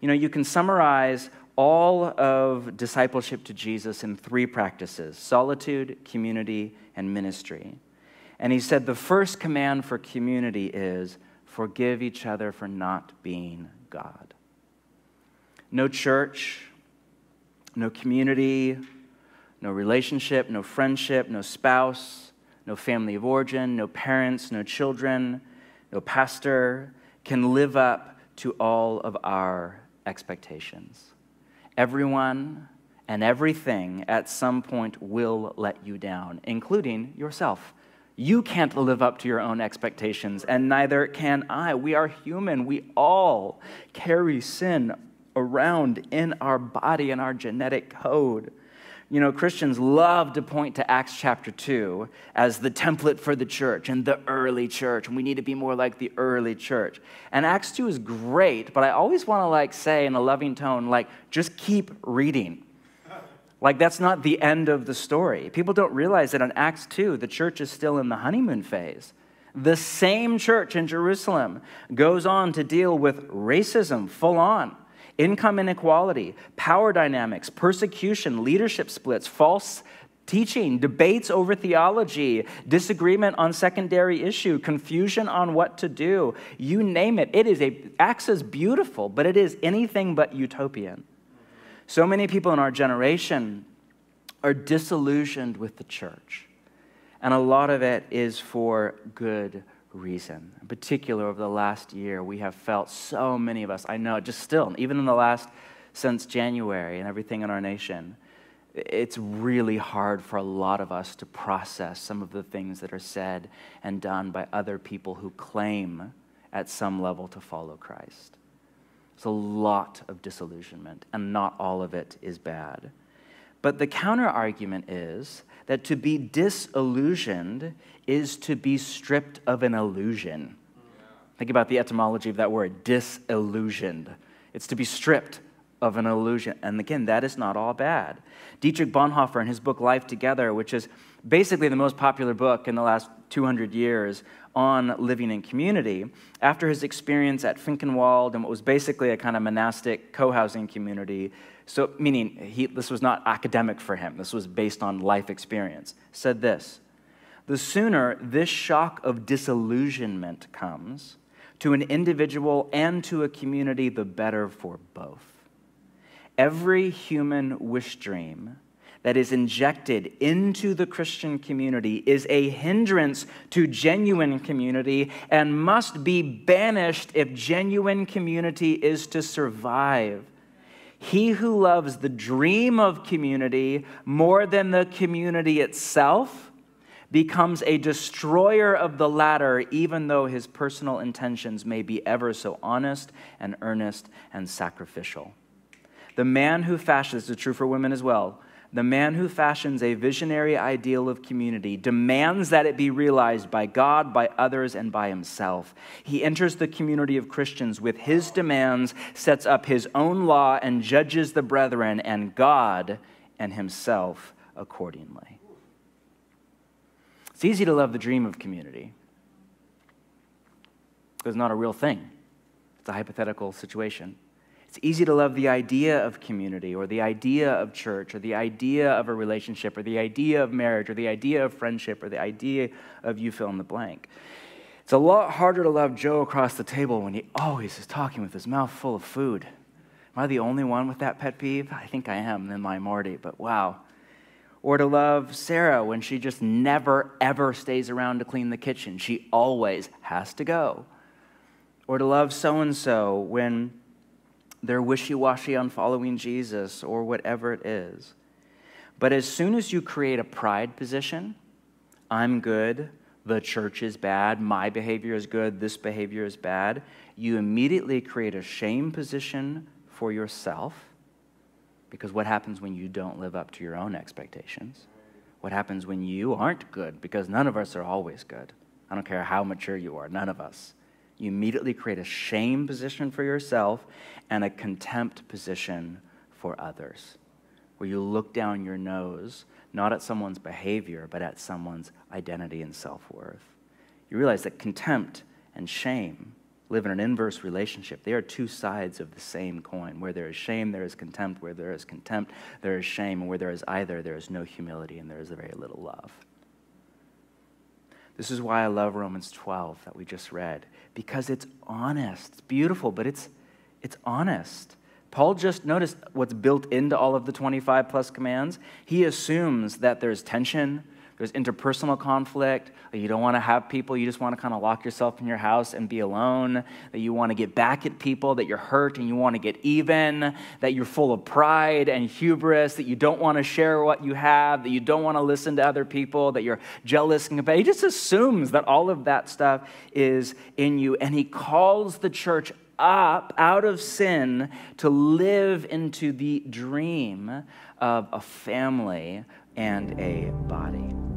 You can summarize all of discipleship to Jesus in 3 practices: solitude, community, and ministry. And he said the first command for community is forgive each other for not being God. No church, no community, no relationship, no friendship, no spouse, no family of origin, no parents, no children, no pastor can live up to all of our expectations. Everyone and everything at some point will let you down, including yourself. You can't live up to your own expectations, and neither can I. We are human. We all carry sin around in our body and our genetic code. Christians love to point to Acts chapter 2 as the template for the church and the early church, and we need to be more like the early church. And Acts 2 is great, but I always want to say in a loving tone, just keep reading. That's not the end of the story. People don't realize that in Acts 2, the church is still in the honeymoon phase. The same church in Jerusalem goes on to deal with racism full on, income inequality, power dynamics, persecution, leadership splits, false teaching, debates over theology, disagreement on secondary issue, confusion on what to do. You name it. Acts is beautiful, but it is anything but utopian. So many people in our generation are disillusioned with the church, and a lot of it is for good reason. In particular, over the last year, we have felt, so many of us, I know, just still, even in the last, since January and everything in our nation, it's really hard for a lot of us to process some of the things that are said and done by other people who claim at some level to follow Christ. It's a lot of disillusionment, and not all of it is bad. But the counter-argument is that to be disillusioned is to be stripped of an illusion. Think about the etymology of that word, disillusioned. It's to be stripped of an illusion. And again, that is not all bad. Dietrich Bonhoeffer, in his book Life Together, which is basically the most popular book in the last 200 years on living in community, after his experience at Finkenwald and what was basically a kind of monastic co-housing community, so meaning this was not academic for him, this was based on life experience, said this: the sooner this shock of disillusionment comes to an individual and to a community, the better for both. Every human wish dream that is injected into the Christian community is a hindrance to genuine community and must be banished if genuine community is to survive. He who loves the dream of community more than the community itself becomes a destroyer of the latter, even though his personal intentions may be ever so honest and earnest and sacrificial. The man who fashions, this is true for women as well, the man who fashions a visionary ideal of community demands that it be realized by God, by others, and by himself. He enters the community of Christians with his demands, sets up his own law, and judges the brethren and God and himself accordingly. It's easy to love the dream of community. It's not a real thing. It's a hypothetical situation. It's easy to love the idea of community or the idea of church or the idea of a relationship or the idea of marriage or the idea of friendship or the idea of you fill in the blank. It's a lot harder to love Joe across the table when he always is talking with his mouth full of food. Am I the only one with that pet peeve? I think I am, in the minority, but wow. Or to love Sarah when she just never, ever stays around to clean the kitchen. She always has to go. Or to love so-and-so when they're wishy-washy on following Jesus or whatever it is. But as soon as you create a pride position, I'm good, the church is bad, my behavior is good, this behavior is bad, you immediately create a shame position for yourself. Because what happens when you don't live up to your own expectations? What happens when you aren't good? Because none of us are always good. I don't care how mature you are, none of us. You immediately create a shame position for yourself and a contempt position for others, where you look down your nose, not at someone's behavior, but at someone's identity and self-worth. You realize that contempt and shame live in an inverse relationship. They are two sides of the same coin. Where there is shame, there is contempt. Where there is contempt, there is shame. And where there is either, there is no humility and there is very little love. This is why I love Romans 12 that we just read, because it's honest. It's beautiful, but it's honest. Paul just noticed what's built into all of the 25 plus commands. He assumes that there's tension, there's interpersonal conflict, that you don't want to have people, you just want to kind of lock yourself in your house and be alone, that you want to get back at people, that you're hurt and you want to get even, that you're full of pride and hubris, that you don't want to share what you have, that you don't want to listen to other people, that you're jealous and competitive. He just assumes that all of that stuff is in you, and he calls the church up out of sin to live into the dream of a family and a body.